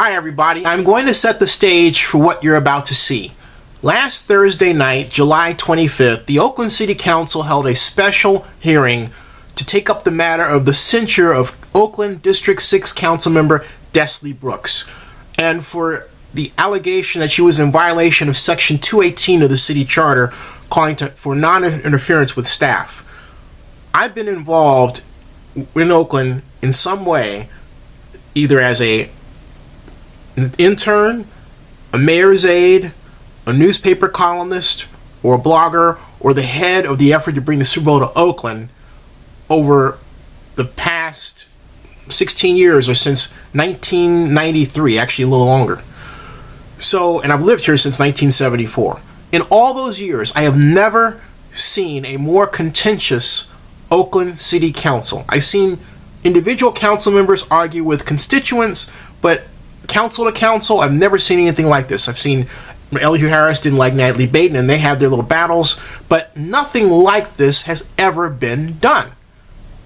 Hi everybody, I'm going to set the stage for what you're about to see. Last Thursday night, July 25th, the Oakland City Council held a special hearing to take up the matter of the censure of Oakland District 6 Councilmember Desley Brooks, and for the allegation that she was in violation of Section 218 of the City Charter, calling for non-interference with staff. I've been involved in Oakland in some way, either as an intern, a mayor's aide, a newspaper columnist, or a blogger, or the head of the effort to bring the Super Bowl to Oakland over the past 16 years, or since 1993, actually a little longer. And I've lived here since 1974. In all those years, I have never seen a more contentious Oakland City Council. I've seen individual council members argue with constituents, but council to council, I've never seen anything like this. I've seen Elihu Harris didn't like Natalie Baton, and they had their little battles, but nothing like this has ever been done.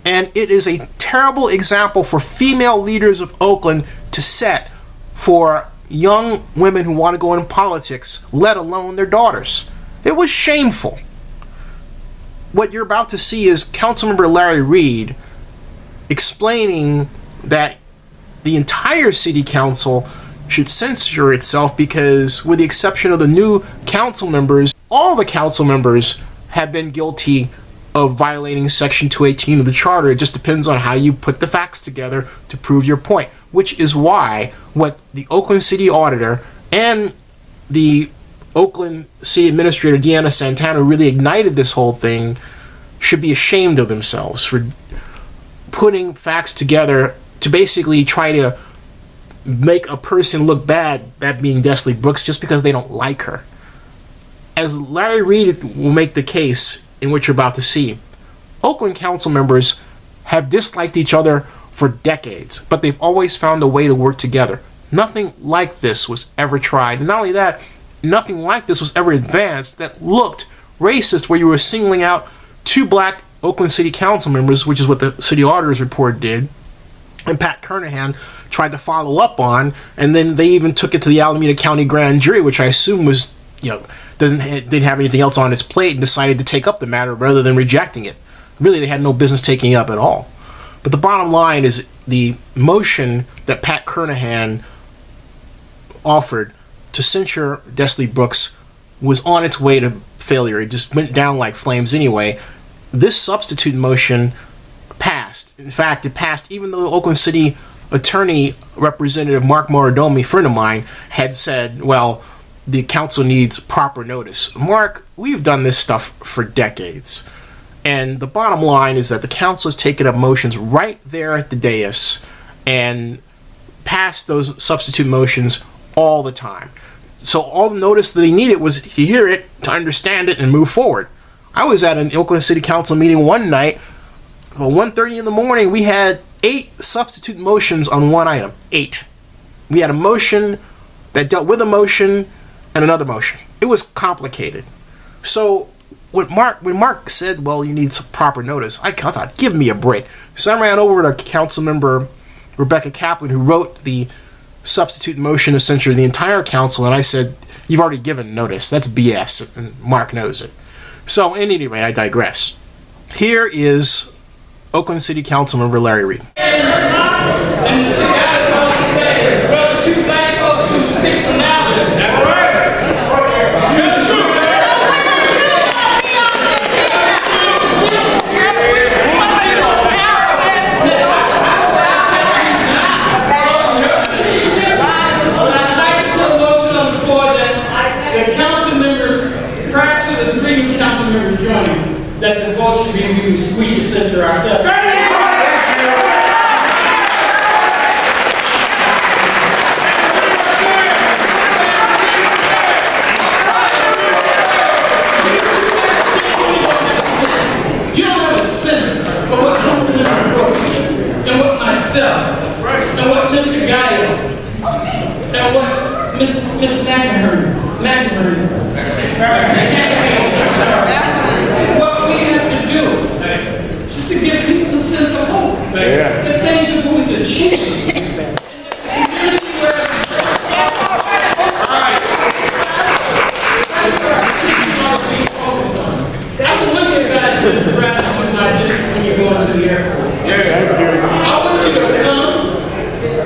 And it is a terrible example for female leaders of Oakland to set for young women who want to go into politics, let alone their daughters. It was shameful. What you're about to see is Councilmember Larry Reid explaining that the entire city council should censure itself because, with the exception of the new council members, all the council members have been guilty of violating Section 218 of the Charter. It just depends on how you put the facts together to prove your point, which is why what the Oakland City Auditor and the Oakland City Administrator, Deanna Santana, really ignited this whole thing, should be ashamed of themselves for putting facts together to basically try to make a person look bad, that being Desley Brooks, just because they don't like her. As Larry Reid will make the case in what you're about to see, Oakland council members have disliked each other for decades, but they've always found a way to work together. Nothing like this was ever tried. And not only that, nothing like this was ever advanced that looked racist, where you were singling out two black Oakland City Council members, which is what the City Auditor's report did, and Pat Kernahan tried to follow up on, and then they even took it to the Alameda County Grand Jury, which I assume was, didn't have anything else on its plate, and decided to take up the matter rather than rejecting it. Really, they had no business taking it up at all. But the bottom line is the motion that Pat Kernahan offered to censure Desley Brooks was on its way to failure. It just went down like flames anyway. This substitute motion passed. In fact, it passed even though Oakland City Attorney Representative Mark Morodomi, friend of mine, had said, well, the council needs proper notice. Mark, we've done this stuff for decades. And the bottom line is that the council has taken up motions right there at the dais and passed those substitute motions all the time. So all the notice that they needed was to hear it, to understand it, and move forward. I was at an Oakland City Council meeting one night. At 1:30 in the morning, we had 8 substitute motions on one item. 8. We had a motion that dealt with a motion and another motion. It was complicated. So when Mark said, well, you need some proper notice, I thought, give me a break. So I ran over to Councilmember Rebecca Kaplan, who wrote the substitute motion to censure the entire council, and I said, you've already given notice. That's BS, and Mark knows it. So, at any rate, I digress. Here is Oakland City Councilmember Larry Reid. That the vote should be used, we should censure ourselves. You don't have a sense of what Councilmember Brooks and what myself and what Mr. Gallo and what Miss McInerney. What we have to do just to give people a sense of hope that things are going to change. And that the community where the airport. I want you to come.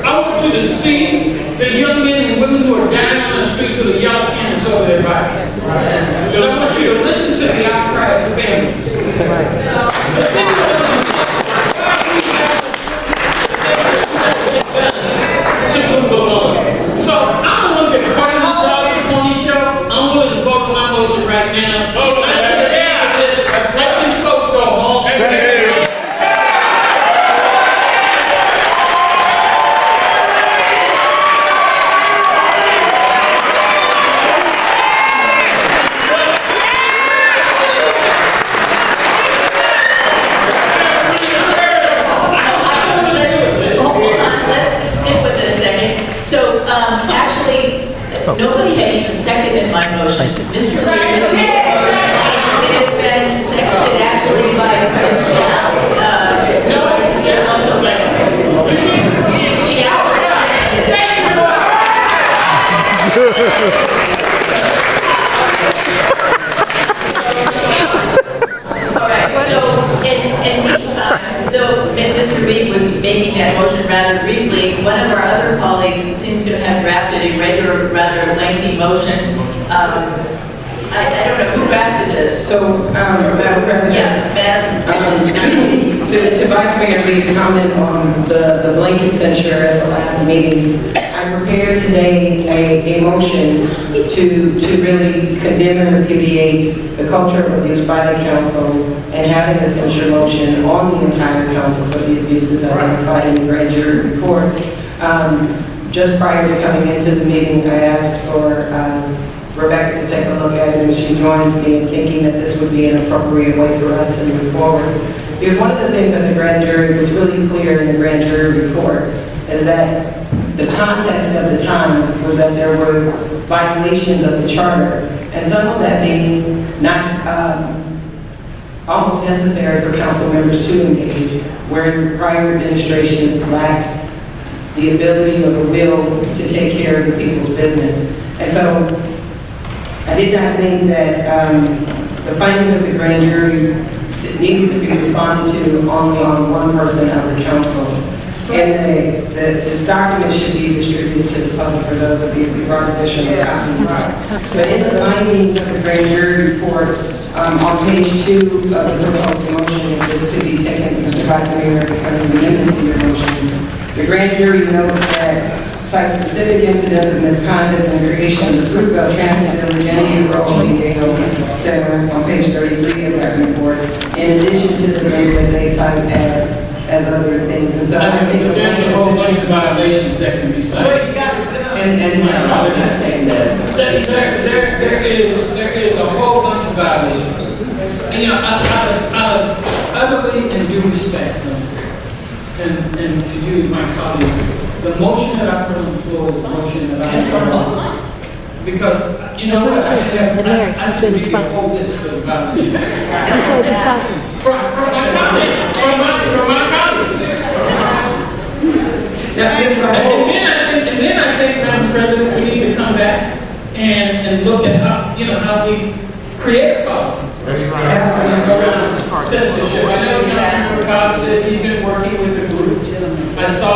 I want you to see the young men and women who are dying on the street with the yellow cans over their bodies. And I want you to listen to the outcry of the families. To move along. So I'm the one that part of this dog pony show. I'm willing to vote on my motion right now. Let these folks go home. Nobody had even seconded my motion. Mr. Reid, it has been seconded actually by Ms. All right, so in meantime, though Mr. Reid was making that motion rather briefly, one of our other colleagues seems to have drafted a rather lengthy motion. I don't know who drafted this. So, Madam President. Yeah, Madam. To Vice Mayor Reid's comment on the blanket censure at the last meeting, I prepared today a motion to really condemn and repudiate the culture of abuse by the council and having a censure motion on the entire council for the abuses identified in the grand jury report. Just prior to coming into the meeting, I asked for Rebecca to take a look at it, and she joined me in thinking that this would be an appropriate way for us to move forward. Because one of the things that the grand jury was really clear in the grand jury report is that the context of the times was that there were violations of the charter, and some of that being not almost necessary for council members to engage, where prior administrations lacked the ability or the will to take care of the people's business. And so I did not think that the findings of the grand jury needed to be responded to only on one person of the council. And this document should be distributed to the public for those of you who brought additional copies. But in the findings of the grand jury report, on page 2 of the proposed motion, if this could be taken, Mr. Vice Mayor, as a kind of amendment to your motion, the grand jury notes that cites specific incidents of misconduct in the creation of the Fruitvale Transit Village and the Roland Gale Center on page 33 of that report, in addition to the things that they cite as other things. And so I think there's a whole bunch of violations that can be cited. and my other thing that There is a whole bunch of violations. And you know, out of utterly and due respect, and to you, my colleagues, the motion that I put on the floor is the motion that I started. Because, you know what, I should read the whole list of violations. She said the top. From my colleagues. And then I think, Madam President, we need to come back and look at how we create a policy. Censorship. I know Councilmember Cobb said he's been working with the group. I saw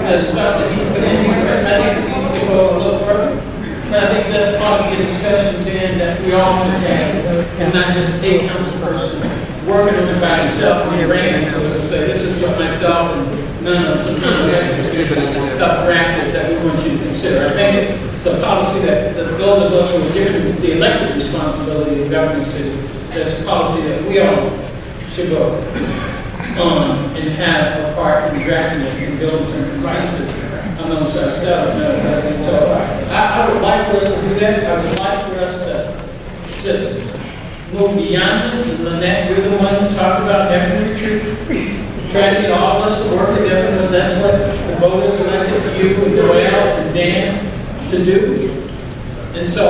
the stuff that he put in. I think it needs to go a little further. But I think that's probably a discussion, Dan, that we all should have, and not just a council person working on it by himself and arranging it and say, this is what myself and none of us, stuff drafted that we want you to consider. I think it's a policy that those of us who are given the elected responsibility of governing city, that's a policy that we all should go on and have a part in drafting it and building some consensus amongst ourselves. So I would like for us to do that. I would like for us to just move beyond this, and Lynette, you're the one to talk about having a retreat. Try to get all of us to work together, because that's what the voters elected for you and Joel and Dan to do. And so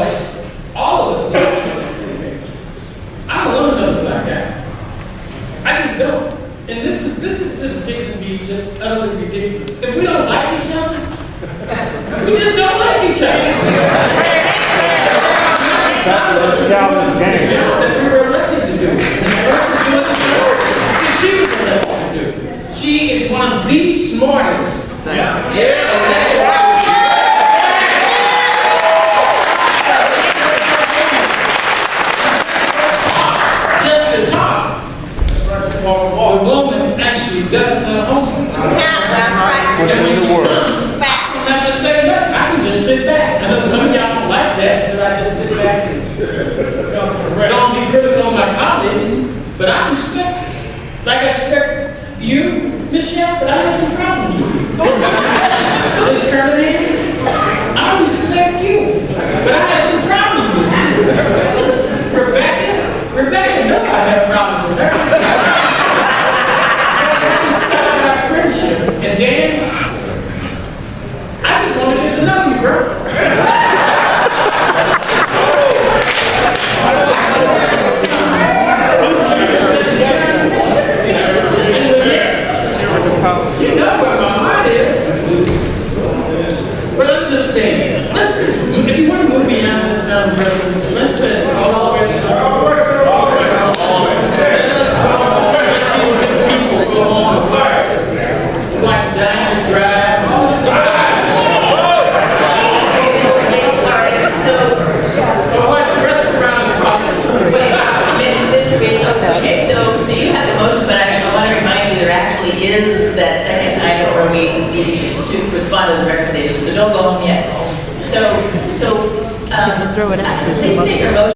all of us are on the city page. I'm alone knows like that. I just don't. And this is just getting to be just utterly ridiculous. If we don't like each other, we just don't like each other. That's Calvin's game. That we were elected to do. And the person doing the job, she was elected to do. she is one of the smartest. Just to talk. The woman actually does her homework. And when she comes, I don't have to say nothing. I can just sit back. I know some of y'all don't like that, but I just sit back and don't be critical of my colleagues, but I respect it. Like I respect you, Michelle, but I have some problems with you. Miss Caroline, I respect you, but I have some problems with you. Rebecca, no, I have problems with her. Our friendship, and Dan, I just want to get to know you, bro. You know where my heart is. But I'm just saying, listen, if you want to move me out of this town, let's just go all the way to the people go on the fire. Like Diana Drive. Okay, so you have the motion, but I want to remind you there actually is that second item where we need to respond to the recommendation, so don't go home yet. So, please take your motion.